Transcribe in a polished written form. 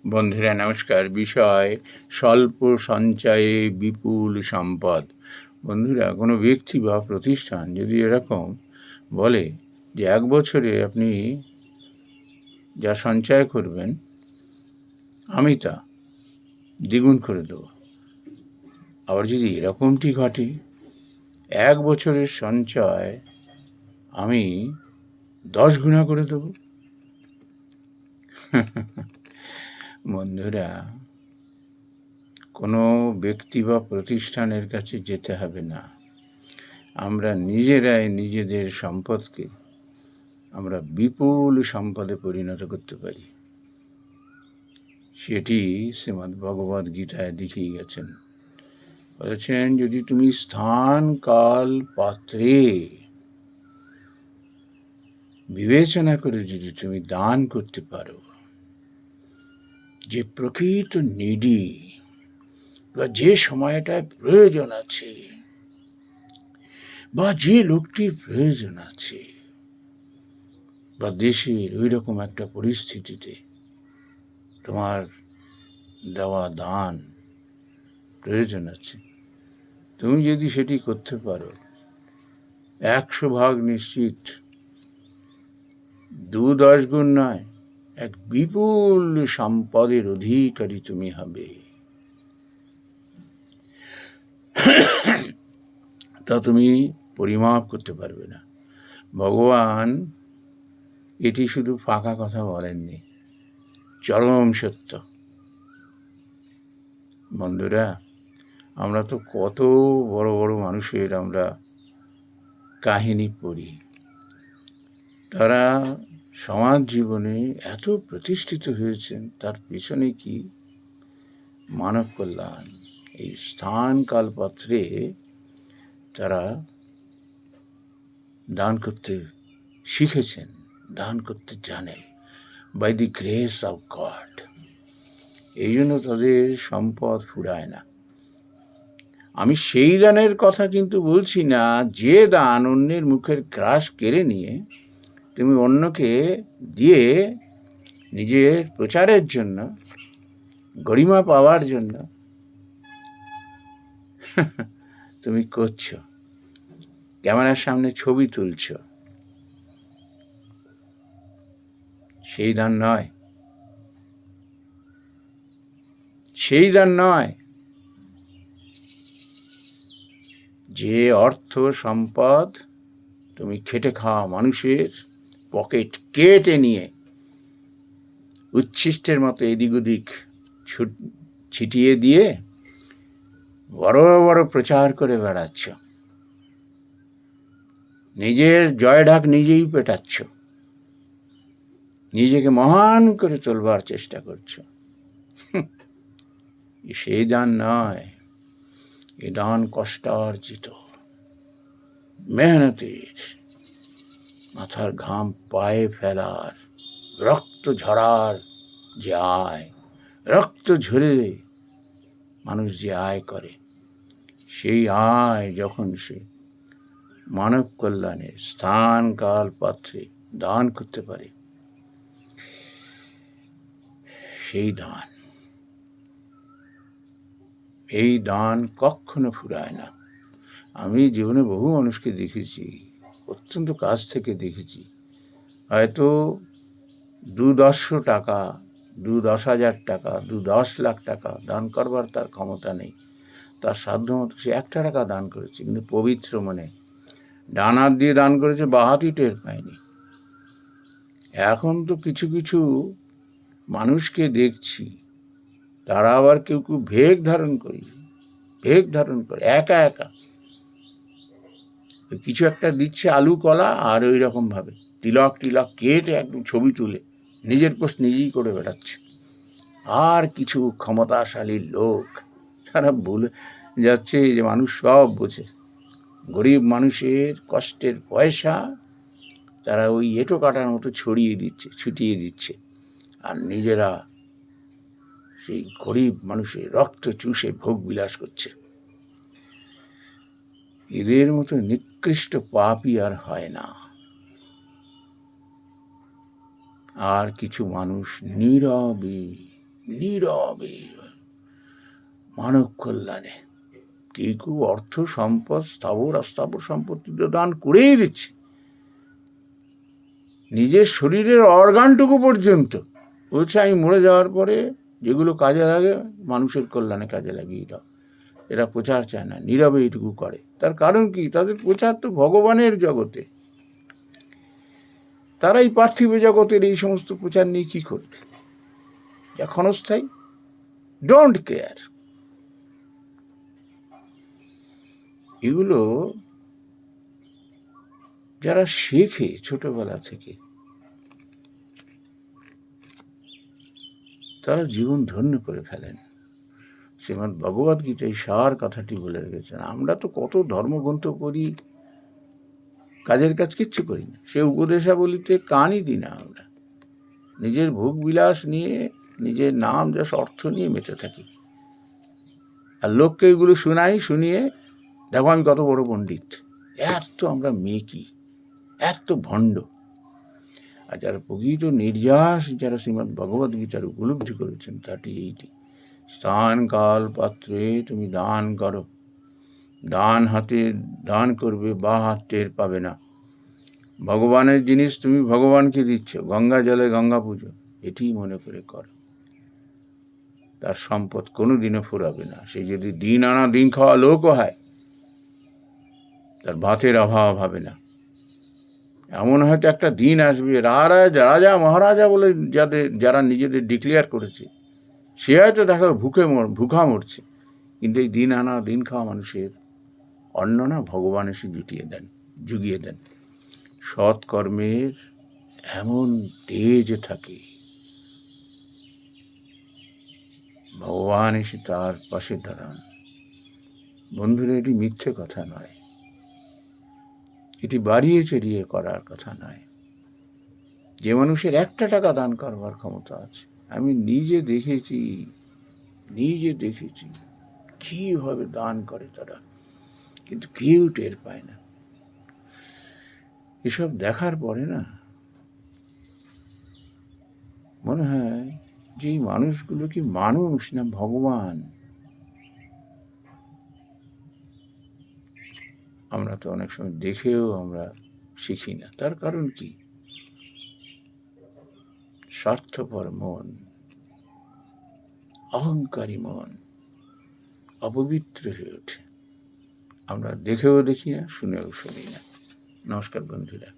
বন্ধুরা নমস্কার। বিষয় স্বল্প সঞ্চয়ে বিপুল সম্পদ। বন্ধুরা, কোনো ব্যক্তি বা প্রতিষ্ঠান যদি এরকম বলে যে 1 বছরে আপনি যা সঞ্চয় করবেন আমি তা দ্বিগুণ করে দেবো, আবার যদি এরকমটি ঘটে 1 বছরের সঞ্চয় আমি 10 গুণা করে দেবো, বন্ধুরা কোনো ব্যক্তি বা প্রতিষ্ঠানের কাছে যেতে হবে না। আমরা নিজেরাই নিজেদের সম্পদকে আমরা বিপুল সম্পদে পরিণত করতে পারি। সেটি শ্রীমদ্ ভগবদ্ গীতায় দেখিয়ে গেছেন। বলেছেন, যদি তুমি স্থান কাল পাত্রে বিবেচনা করে যদি তুমি দান করতে পারো, যে প্রকৃত নিডি বা যে সময়টায় প্রয়োজন আছে বা যে লোকটির প্রয়োজন আছে বা দেশের ওই রকম একটা পরিস্থিতিতে তোমার দেওয়া দান প্রয়োজন আছে, তুমি যদি সেটি করতে পারো 100 ভাগ নিশ্চিত 2-10 গুণ নয়, এক বিপুল সম্পদের অধিকারী তুমি হবে। তা তুমি পরিমাপ করতে পারবে না। ভগবান এটি শুধু ফাঁকা কথা বলেননি, চরম সত্য। বন্ধুরা, আমরা তো কত বড় বড় মানুষের আমরা কাহিনী পড়ি, তারা সমাজ জীবনে এত প্রতিষ্ঠিত হয়েছেন, তার পিছনে কি মানব কল্যাণ, এই স্থান কাল পাত্রে তারা দান করতে শিখেছেন, দান করতে জানেন, by the grace of God. এই জন্য তাদের সম্পদ ফুরায় না। আমি সেই দানের কথা কিন্তু বলছি না যে দান অন্যের মুখের গ্রাস কেড়ে নিয়ে তুমি অন্যকে দিয়ে নিজের প্রচারের জন্য, গরিমা পাওয়ার জন্য তুমি করছো, ক্যামেরার সামনে ছবি তুলছ। সেই দান নয়, সেই দান নয়। যে অর্থ সম্পদ তুমি খেটে খাওয়া মানুষের পকেট কেটে নিয়ে উচ্ছিষ্টের মতো এদিক ওদিক ছিটিয়ে দিয়ে বড় বড় প্রচার করে বেড়াচ্ছ, নিজের জয় ঢাক নিজেই পেটাচ্ছ, নিজেকে মহান করে চলবার চেষ্টা করছো, সেই দান নয়। এ দান কষ্টার্জিত, মেহনতের, মাথার ঘাম পায়ে ফেলার, রক্ত ঝরার যে আয়, রক্ত ঝরে মানুষ যে আয় করে, সেই আয় যখন সে মানব কল্যাণের স্থান কাল পাত্রে দান করতে পারে, সেই দান, এই দান কখনো ফুরায় না। আমি জীবনে বহু মানুষকে দেখেছি, অত্যন্ত কাছ থেকে দেখেছি, হয়তো 2-10 টাকা, 2-10,000 টাকা, 2-10 লাখ টাকা দান করবার তার ক্ষমতা নেই, তার সাধ্য মতো সে 1 টাকা দান করেছে, কিন্তু পবিত্র মনে ডান হাত দিয়ে দান করেছে, বাঁ হাতই টের পায়নি। এখন তো কিছু কিছু মানুষকে দেখছি, তারা আবার কেউ কেউ ভেগ ধারণ করে একা একা কিছু একটা দিচ্ছে, আলু কলা, আর ওই রকম ভাবে তিলক কেটে একদম ছবি তুলে নিজের পোস্ট নিজেই করে বেড়াচ্ছে। আর কিছু ক্ষমতাশালী লোক তারা বলে যাচ্ছে যে মানুষ সব বোঝে, গরিব মানুষের কষ্টের পয়সা তারা ওই এঁটো কাটার মতো ছুটিয়ে দিচ্ছে, আর নিজেরা সেই গরিব মানুষের রক্ত চুষে ভোগ বিলাস করছে। এদের মতো নিকৃষ্ট পাপই আর হয় না। আর কিছু মানুষ নীরবে নীরবে মানব কল্যাণে। কেউ কেউ অর্থ সম্পদ স্থাবর অস্থাবর সম্পত্তি তো দান করেই দিচ্ছে, নিজের শরীরের অর্গানটুকু পর্যন্ত বলছে আমি মরে যাওয়ার পরে যেগুলো কাজে লাগে মানুষের কল্যাণে কাজে লাগিয়ে দাও। এরা প্রচার চায় না, নীরবে এইটুকু করে। তার কারণ কি? তাদের প্রচার তো ভগবানের জগতে, তারাই পার্থিব জগতের এই সমস্ত প্রচার নিয়ে কি করবে? যা ক্ষণস্থায়ী, ডোন্ট কেয়ার। এগুলো যারা শেখে ছোটবেলা থেকে, তারা জীবন ধন্য করে ফেলেন। শ্রীমদ্ ভগবদ গীতায় সার কথাটি বলে রেখেছেন। আমরা তো কত ধর্মগ্রন্থ পড়ি, কাজের কাজ কিচ্ছু করি না, সে উপদেশাবলিতে কানই দিই না। আমরা নিজের ভোগ বিলাস নিয়ে, নিজের নাম যশ অর্থ নিয়ে মেতে থাকি, আর লোককে এগুলো শুনিয়ে দেখো আমি কত বড় পণ্ডিত। এত আমরা মেকি, এত ভণ্ড। আর যারা প্রকৃত নির্যাস, যারা শ্রীমদ্ ভগবদ গীতার উপলব্ধি করেছেন, তাটি এইটি: স্থান কাল পাত্রে তুমি দান করো, ডান হাতে দান করবে, বা হাত টের পাবে না। ভগবানের জিনিস তুমি ভগবানকে দিচ্ছ, গঙ্গা জলে গঙ্গা পুজো, এটি মনে করে করো। তার সম্পদ কোনোদিনও ফুরাবে না। সে যদি দিন আনা দিন খাওয়া লোকও হয়, তার ভাতের অভাব হবে না। এমন হয়তো একটা দিন আসবে, রাজা মহারাজা বলে যারা নিজেদের ডিক্লেয়ার করেছে, সে হয়তো দেখো ভুখা মরছে, কিন্তু এই দিন আনা দিন খাওয়া মানুষের অন্ন না ভগবান এসে জুগিয়ে দেন। সৎকর্মের এমন তেজ থাকে, ভগবান এসে তার পাশে দাঁড়ান। বন্ধুরা, এটি মিথ্যে কথা নয়, এটি বাড়িয়ে চেরিয়ে করার কথা নয়। যে মানুষের 1 টাকা দান করবার ক্ষমতা আছে, আমি নিজে দেখেছি কিভাবে দান করে তারা, কিন্তু কেউ টের পায় না। এসব দেখার পরে না মনে হয় যে এই মানুষগুলো কি মানুষ না ভগবান? আমরা তো অনেক সময় দেখেও আমরা শিখি না। তার কারণ কি? স্বার্থপর মন, অহংকারী মন অপবিত্র হয়ে ওঠে। আমরা দেখেও দেখি না, শুনেও শুনি না। নমস্কার বন্ধুরা।